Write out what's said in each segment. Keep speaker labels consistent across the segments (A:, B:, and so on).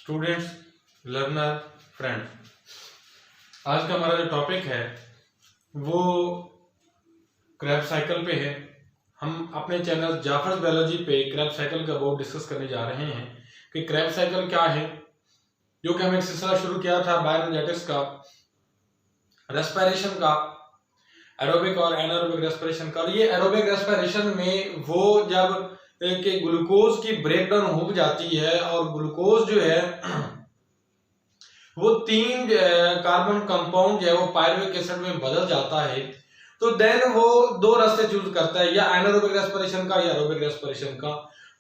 A: Students, learner, friend, आज का हमारा जो टॉपिक है वो क्रैब साइकिल पे है। हम अपने चैनल जाफर बायोलॉजी पे क्रैब साइकिल का बहुत डिस्कस करने जा रहे हैं कि क्रैब साइकिल क्या है, जो कि हमने एक सिलसिला शुरू किया था बायोएनर्जेटिक्स का, रेस्पिरेशन का, एरोबिक और एनारोबिक रेस्पिरेशन का। और ये एरोबिक रेस्पिरेशन में वो जब कि ग्लूकोज की ब्रेकडाउन हो जाती है और ग्लूकोज जो है वो 3 कार्बन कंपाउंड जो है वो पायरुविक एसिड में बदल जाता है, तो देन वो 2 रास्ते चूज करता है, या एनारोबिक रेस्पिरेशन का या एरोबिक रेस्पिरेशन का।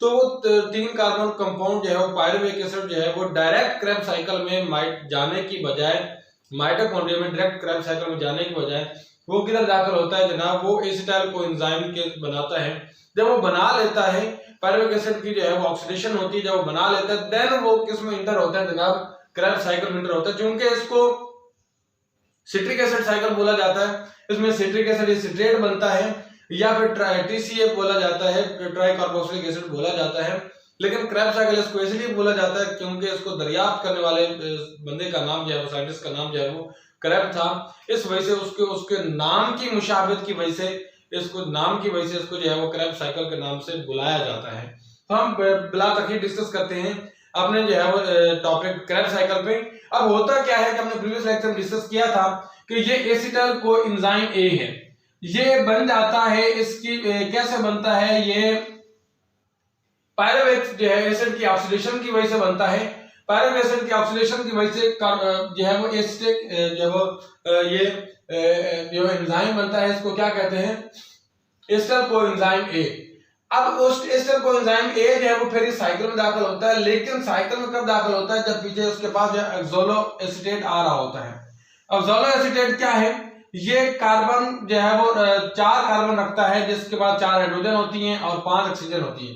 A: तो वो 3 कार्बन कंपाउंड जो है वो पायरुविक एसिड जो है वो डायरेक्ट क्रैब साइकिल में जाने की बजाय, माइटोकॉन्ड्रिया में डायरेक्ट क्रैब साइकिल में जाने की बजाय वो किधर दाखिल होता है जनाब, वो एसिटाइल कोएंजाइम के बनाता है। जब वो बना लेता है, पायरुविक एसिड की जो है वो ऑक्सीडेशन होती है, जब वो बना लेता है देन वो किस में इंटर होता है जनाब, क्रैब साइकिल में इंटर होता है। चूंकि इसको सिट्रिक एसिड साइकिल बोला जाता है, इसमें सिट्रिक एसिड सिट्रेट बनता है, या फिर TCA बोला जाता है, ट्राई कार्बोक्सिलिक एसिड बोला जाता है। लेकिन क्रैब साइकिल इसको इसलिए बोला जाता है क्योंकि इसको दरियाफ्त करने वाले बंदे का नाम जो है वो, साइंटिस्ट का नाम जो है वो क्रैब था। इस वजह से उसके नाम की मुशाबहत की वजह से इसको जो है वो क्रैब साइकिल के नाम से बुलाया जाता है। तो हम बिला तखीर डिस्कस करते हैं अपने जो है वो टॉपिक क्रैब साइकिल पे। अब होता क्या है कि हमने प्रीवियस लेक्चर में डिस्कस किया था कि ये एसिटाइल कोएंजाइम A है, ये बन जाता है, इसकी कैसे बनता है, ये पायरुविक जो है एसिड की ऑक्सीडेशन की वजह से बनता है। पायरुविक एसिड की ऑक्सीडेशन की वजह से जो है वो एसिटिक जो वो ये जो एंजाइम बनता है, इसको क्या कहते हैं, एसिटाइल कोएंजाइम A। अब उस एसिटाइल कोएंजाइम A जो है वो फिर इस साइकिल में दाखिल होता है, लेकिन साइकिल में कब दाखिल होता है, जब पीछे उसके पास जो एक्सोलो एसीटेट आ रहा होता है। एक्सोलो एसीटेट क्या है, ये कार्बन जो है वो 4 कार्बन रखता है, जिसके बाद 4 हाइड्रोजन होती हैं और 5 ऑक्सीजन होती है।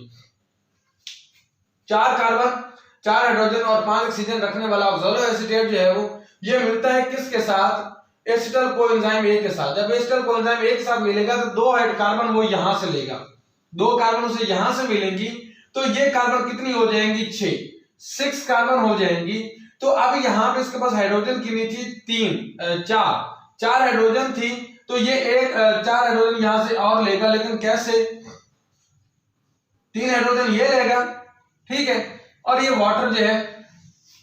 A: 4 कार्बन 4 हाइड्रोजन और 5 ऑक्सीजन रखने वाला एक्सोलो एसीटेट जो है वो ये मिलता है किसके साथ, एसिटाइल कोएंजाइम A के साथ। जब एसिटाइल कोएंजाइम A के साथ मिलेगा तो 2 कार्बन वो यहां से लेगा, 2 कार्बन उसे यहां से मिलेंगी, तो ये कार्बन कितनी हो जाएंगी, 6 कार्बन हो जाएंगी। तो अब यहाँ पे इसके पास हाइड्रोजन कितनी थी, 4 हाइड्रोजन थी, तो ये 4 हाइड्रोजन यहां से और लेगा, लेकिन कैसे, 3 हाइड्रोजन ये लेगा, ठीक है, और ये वाटर जो है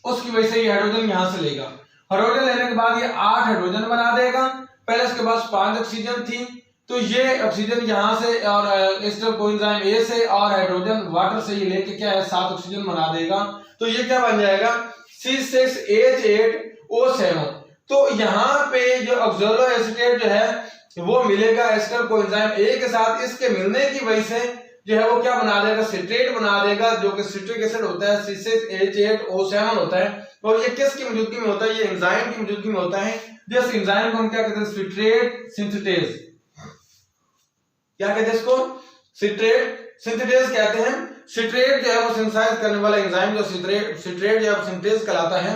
A: उसकी वजह से ये हाइड्रोजन यहां से लेगा। हाइड्रोजन लेने के बाद ये 8 हाइड्रोजन बना देगा। पहले इसके पास 5 ऑक्सीजन थी, तो ये ऑक्सीजन यहां से और एसिटाइल कोएंजाइम A से और हाइड्रोजन वाटर से ये लेके क्या है 7 ऑक्सीजन बना देगा। तो ये क्या बन जाएगा, C6H8O7। तो यहाँ पे जो ऑक्सोलो एसीटेट जो है वो मिलेगा एसिटाइल कोएंजाइम A के साथ। इसके मिलने की वजह से जो है वो क्या बना देगा, सिट्रेट बना देगा, जो कि सिट्रिक एसिड होता है, C6H8O7 होता है। और ये किसकी मौजूदगी में होता है, ये एंजाइम की मौजूदगी में होता है। जिस एंजाइम को हम क्या कहते हैं, सिट्रेट सिंथेटेज। क्या कहते हैं इसको, सिट्रेट सिंथेटेज कहते हैं। सिट्रेट जो है वो सिंथेसाइज करने वाला एंजाइम जो सिट्रेट जो है सिंथेज कहलाता है।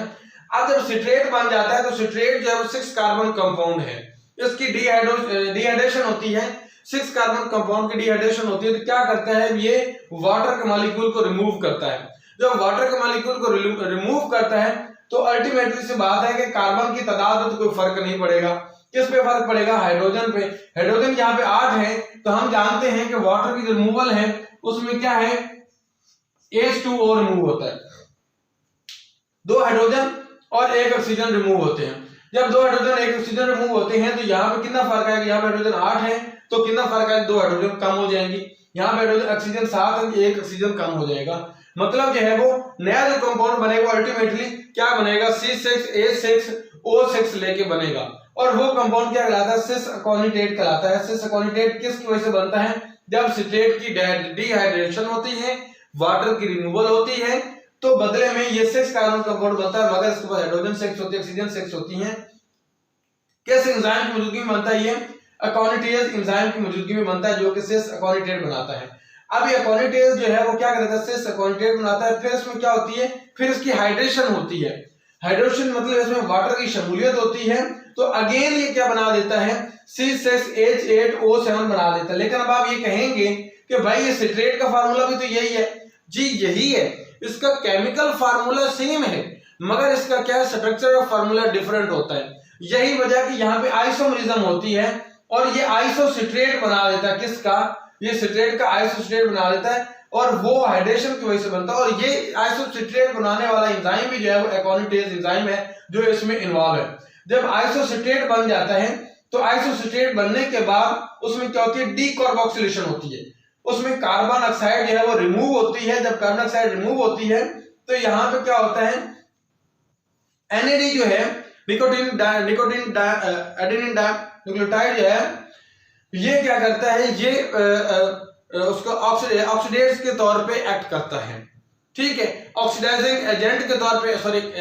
A: अब जब सिट्रेट बन जाता है तो सिट्रेट जो है वो 6 कार्बन कंपाउंड है, इसकी डिहाइड्रेशन होती है, 6 कार्बन कंपाउंड की डिहाइड्रेशन होती है। तो क्या करता है, ये वाटर के मॉलिक्यूल को रिमूव करता है। जब वाटर के मॉलिक्यूल को रिमूव करता है तो अल्टीमेटली से बात है कि कार्बन की तादाद में तो कोई फर्क नहीं पड़ेगा। किस पे फर्क पड़ेगा, हाइड्रोजन पे। हाइड्रोजन यहाँ पे 8 है, तो हम जानते हैं कि वाटर की जो रिमूवल है उसमें क्या है, H2O रिमूव होता है, 2 हाइड्रोजन और 1 ऑक्सीजन रिमूव होते हैं। जब 2 हाइड्रोजन 1 ऑक्सीजन रिमूव होते हैं तो यहाँ पे कितना फर्क आएगा, यहाँ पे हाइड्रोजन 8 है तो कितना फर्क आएगा, 2 हाइड्रोजन कम हो जाएंगी। यहाँ पे हाइड्रोजन ऑक्सीजन 7 है, 1 ऑक्सीजन कम हो जाएगा। मतलब जो है वो नया जो कंपाउंड बनेगा अल्टीमेटली क्या बनेगा, C6H6O6 लेके बनेगा। और वो कंपाउंड क्या कहलाता है, सिस अकोनिटेट कहलाता है। सिस अकोनिटेट किसकी वजह से बनता है, जब सिट्रेट की डिहाइड्रेशन होती है, वाटर की रिमूवल होती है, तो बदले में ये 6 कार्बन कंपाउंड बनता है, मगर इसके पास हाइड्रोजन 6 होती है, ऑक्सीजन 6 होती है। किस एंजाइम की मौजूदगी में बनता है, ये अकोनिटेज एंजाइम की मौजूदगी में बनता है, जो कि सिस अकोनिटेट बनाता है। अब ये अकोनिटेज जो है वो क्या करता है, सिस अकोनिटेट बनाता है। फिर इसमें क्या होती है, फिर इसकी हाइड्रेशन होती है। हाइड्रेशन मतलब इसमें वाटर की शमूलियत होती है, तो अगेन ये क्या बना देता है, C6H8O7 बना देता है। लेकिन अब आप ये कहेंगे कि भाई ये सिट्रेट का फार्मूला भी तो यही है, जी यही है, इसका केमिकल फार्मूला सेम है मगर इसका क्या स्ट्रक्चर और फार्मूला डिफरेंट होता है। यही वजह कि यहाँ पे आइसोमरिज्म होती है और ये आइसोसिट्रेट बना देता है, किसका, ये सिट्रेट का आइसोसिट्रेट बना देता है और वो हाइड्रेशन की वजह से बनता है। और ये आइसोसिट्रेट बनाने वाला एंजाइम भी जो है वो एकोनिटेज एंजाइम है जो इसमें इन्वॉल्व है। जब आइसोसिट्रेट बन जाता है तो आइसोसिट्रेट बनने के बाद उसमें क्या होती है, डीकार्बोक्सिलेशन होती है, उसमें कार्बन ऑक्साइड जो है वो रिमूव होती है। जब कार्बन ऑक्साइड रिमूव होती है तो यहाँ पे क्या होता है, NAD जो है निकोटीन एडेनिन डाइन्यूक्लियोटाइड जो है ये क्या करता है, ये उसको ऑक्सीडेज के तौर पे एक्ट करता है, ठीक है, ऑक्सीडाइजिंग एजेंट के तौर पे,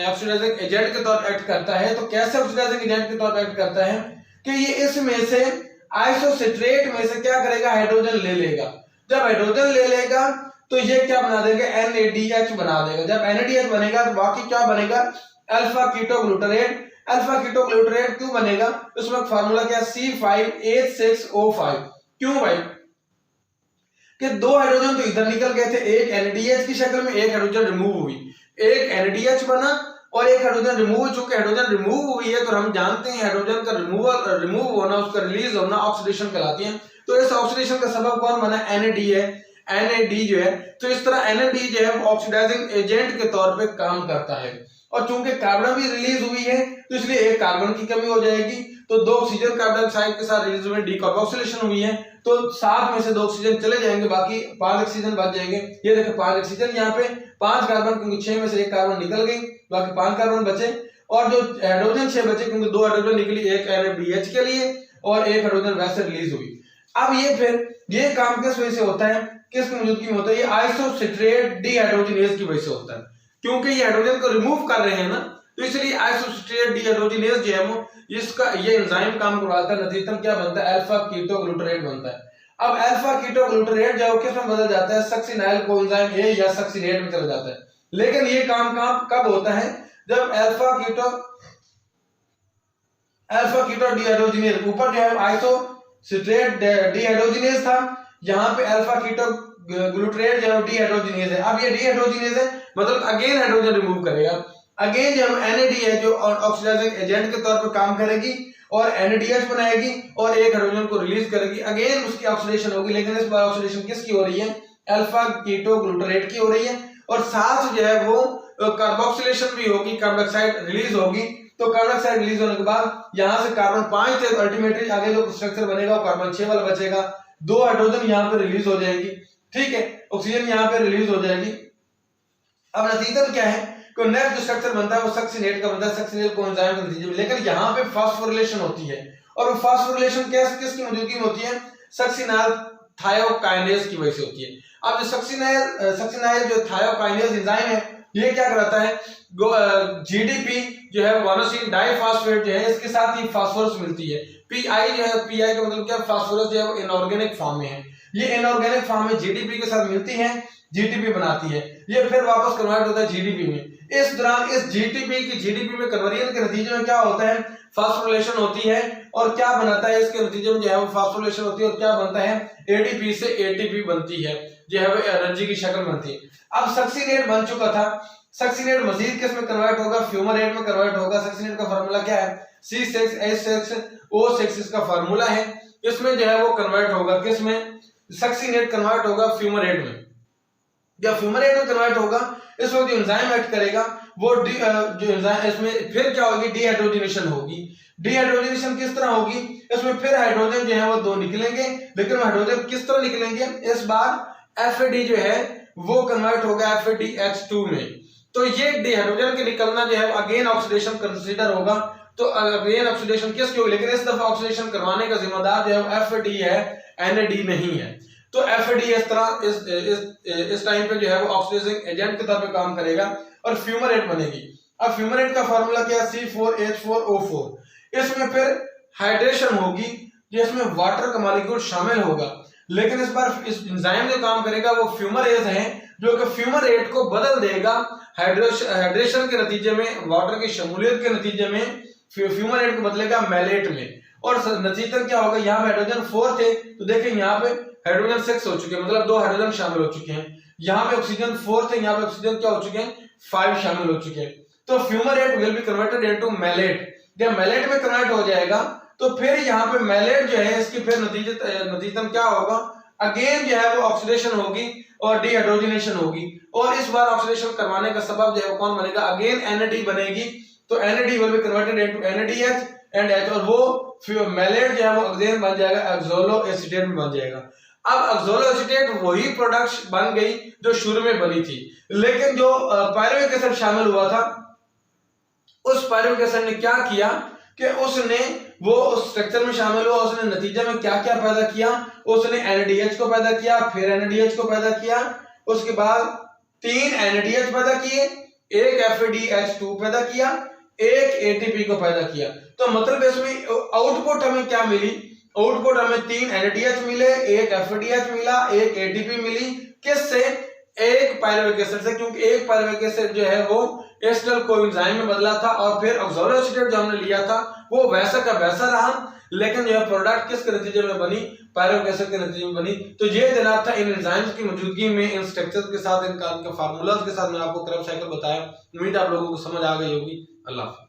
A: ऑक्सीडाइजिंग एजेंट के तौर पे एक्ट करता है। तो कैसे ऑक्सीडाइजिंग एजेंट के तौर पे एक्ट करता है कि ये इसमें से आइसोसिट्रेट में से क्या करेगा, हाइड्रोजन ले लेगा। जब हाइड्रोजन ले लेगा तो ये क्या बना देगा, NADH बना देगा। जब NADH बनेगा तो बाकी क्या बनेगा, अल्फा कीटोग्लूटारेट। अल्फा कीटोग्लूटारेट क्यों बनेगा, उसमें फार्मूला क्या है, C5H6O5। क्यों भाई, कि दो हाइड्रोजन तो इधर निकल गए थे, एक NADH की शक्ल में, एक हाइड्रोजन रिमूव हुई, एक NADH बना और एक हाइड्रोजन रिमूव। चूंकि हाइड्रोजन रिमूव हुई है तो हम जानते हैं हाइड्रोजन का रिमूव होना, उसका रिलीज होना ऑक्सीडेशन कहलाती है। तो इस ऑक्सीडेशन का सबब कौन बना, NAD है, NAD जो है। तो इस तरह NAD जो है वो ऑक्सीडाइजिंग एजेंट के तौर पे काम करता है। और चूंकि कार्बन भी रिलीज हुई है तो इसलिए एक कार्बन की कमी हो जाएगी, तो दो ऑक्सीजन कार्बन डाइऑक्साइड के साथ रिलीज हुए, डीकार्बोक्सिलेशन हुई है, तो 7 में से 2 ऑक्सीजन चले जाएंगे, बाकी 5 ऑक्सीजन बच जाएंगे। ये देखो 5 ऑक्सीजन, यहाँ पे 5 कार्बन, क्योंकि 6 में से 1 कार्बन निकल गई, बाकी 5 कार्बन बचे। और जो हाइड्रोजन 6 बचे, क्योंकि 2 हाइड्रोजन निकली, एक NADH के लिए और एक हाइड्रोजन वैसे रिलीज हुई। अब ये फिर ये काम किस वजह से होता है, किसकी मौजूदगी में होता है, ये आइसोसिट्रेट डीहाइड्रोजिनेज की वजह से होता है। क्योंकि ये हाइड्रोजन को रिमूव कर रहे हैं ना, तो इसलिए आइसोसिट्रेट डीहाइड्रोजिनेज जो है वो इसका ये एंजाइम काम करवाता है। नतीजतन क्या बनता है, अल्फा कीटोग्लूटारेट बनता है। अब अल्फा कीटोग्लूटारेट जो किस में बदल जाता है, सक्सिनाइल कोएंजाइम A या सक्सिनेट में चला जाता है। लेकिन ये काम कब होता है, जब अल्फा कीटो डीहाइड्रोजिनेज, ऊपर जो है आइसोसिट्रेट डीहाइड्रोजिनेज था, यहाँ पे अल्फा कीटो ग्लूटारेट जो है डीहाइड्रोजिनेज है। अब ये डीहाइड्रोजिनेज है मतलब अगेन हाइड्रोजन रिमूव करेगा, अगेन जो NAD है जो ऑक्सीडाइजिंग एजेंट के तौर पर काम करेगी और NADH बनाएगी और एक हाइड्रोजन को रिलीज करेगी, अगेन उसकी ऑक्सीडेशन होगी। लेकिन इस बार ऑक्सीडेशन किसकी हो रही है, अल्फा कीटोग्लूटारेट की हो रही है। और साथ जो है वो कार्बोक्सिलेशन भी होगी, कार्बन डाइऑक्साइड रिलीज होगी। तो कार्बन डाइऑक्साइड रिलीज होने के बाद यहाँ से कार्बन 5 थे, अल्टीमेटली आगे जो स्ट्रक्चर बनेगा वो कार्बन 6 वाला बचेगा। 2 हाइड्रोजन यहाँ पे रिलीज हो जाएगी, ठीक है, ऑक्सीजन यहाँ पे रिलीज हो जाएगी। अब नतीजतन क्या है, तो नेक्स्ट जो स्ट्रक्चर बनता है वो सक्सिनेट का बनता है, सक्सिनेट कोएंजाइम के नतीजे में। लेकिन यहाँ पे फास्फोरिलेशन होती है, और वो फास्फोरिलेशन किसकी मौजूदगी में होती है, सक्सिनाइल थायोकाइनेज की वजह से होती है। अब जो सक्सिनाइल जो थायोकाइनेज एंजाइम है ये क्या कराता है, GDP जो है वानोसिन डाइफॉस्फेट जो है इसके साथ ही फास्फोरस मिलती है। PI जो है, PI का मतलब क्या, फास्फोरस जो है वो इनऑर्गेनिक फॉर्म में है। ये इनऑर्गेनिक फॉर्म में GDP के साथ मिलती है, GTP बनाती है, ये फिर वापस कन्वर्ट होता है GDP में। इस दौरान इस GTP की GDP में कन्वर्जन के नतीजे में क्या होता है, फास्फोरिलेशन होती है, और क्या बनाता है इसके नतीजे में जो है वो फास्फोरिलेशन होती है और क्या बनता है, ADP से ATP बनती है, जो है वो एनर्जी की शक्ल बनती है। अब सक्सिनेट बन चुका था, सक्सिनेट मजीद किस में कन्वर्ट होगा, फ्यूमरेट में कन्वर्ट होगा। सक्सिनेट का फार्मूला क्या है, C6H6O6 इसका फार्मूला है। इसमें जो है वो कन्वर्ट होगा किस में, सक्सिनेट कन्वर्ट होगा फ्यूमरेट में। जब फ्यूमरेट में कन्वर्ट होगा इस वक्त जो एंजाइम एक्ट करेगा वो जो एंजाइम इसमें फिर क्या होगी, डीहाइड्रोजिनेशन होगी। डीहाइड्रोजिनेशन किस तरह होगी, इसमें फिर हाइड्रोजन जो है वो 2 निकलेंगे, लेकिन हाइड्रोजन किस तरह निकलेंगे, इस बार FAD जो है वो कन्वर्ट होगा FADH2 में। तो ये हाइड्रोजन के निकलना जो है अगेन ऑक्सीडेशन कंसीडर होगा। तो अगेन ऑक्सीडेशन किसकी होगी, लेकिन इस दफा ऑक्सीडेशन करवाने का जिम्मेदार जो है FAD है, NAD नहीं है। तो FAD इस तरह इस टाइम पे जो है वो ऑक्सीडाइजिंग एजेंट के तौर पे काम करेगा और फ्यूमरेट बनेगी। अब फ्यूमरेट का फार्मूला क्या है, C4H4O4। इसमें फिर हाइड्रेशन होगी जिसमें वाटर का मॉलिक्यूल शामिल होगा, लेकिन इस बार इस एंजाइम जो काम करेगा वो फ्यूमरेज है, जो कि फ्यूमरेट को बदल देगा हाइड्रेशन के नतीजे में, वाटर की शमूलियत के नतीजे में फ्यूमरेट को बदलेगा मैलेट में। और नतीजतन क्या होगा, यहाँ पे हाइड्रोजन 4 थे तो देखें यहाँ पे हाइड्रोजन 6 हो चुके हैं, मतलब 2 हाइड्रोजन शामिल हो चुके हैं। यहाँ पे ऑक्सीजन 4 थे, यहाँ पे ऑक्सीजन क्या हो चुके हैं 5 शामिल हो चुके हैं। तो fumarate will be converted into malate. जब मैलेट में कन्वर्ट हो जाएगा तो फिर यहाँ पे मैलेट जो है इसकी फिर नतीजतन क्या होगा, अगेन जो है वो ऑक्सीडेशन होगी और डिहाइड्रोजनेशन होगी, और इस बार ऑक्सीडेशन करवाने का सबब जो है कौन बनेगा, अगेन NAD बनेगी। तो NAD will be converted into NADH and H, और वो मैलेट जो है वो अगेन बन जाएगा ऑक्सैलो एसीटेट में बन जाएगा। अब ऑक्सैलो एसीटेट वही प्रोडक्ट बन गई जो शुरू में बनी थी, लेकिन जो पायरुविक एसिड शामिल हुआ था उस पायरुविक एसिड ने क्या किया कि उसने वो उस स्ट्रक्चर में शामिल हुआ, उसने नतीजे में क्या क्या पैदा किया, उसने NADH को पैदा किया, फिर NADH को पैदा किया, उसके बाद 3 NADH पैदा किए, एक FADH2 पैदा किया, एक ATP को पैदा किया। तो मतलब इसमें आउटपुट हमें क्या मिली, आउटपुट हमें 3 NADH मिले, एक FADH मिला, एक ATP मिली, किससे, एक पायरुविक एसिड से, क्योंकि एक पायरुविक एसिड जो है वो एसिटल कोएंजाइम में बदला था, और फिर ऑक्सैलो एसीटेट जो हमने लिया था वो वैसा का वैसा रहा, लेकिन जो है प्रोडक्ट किसके नतीजे में बनी, पायरुविक एसिड के नतीजे में बनी। तो ये जनाब था इन एंजाइम्स की मौजूदगी में, इन स्ट्रक्चर्स के साथ, इनका फार्मूलाज के साथ मैं आपको क्रब साइकिल बताया। उम्मीद आप लोगों को समझ आ गई होगी। अल्लाह।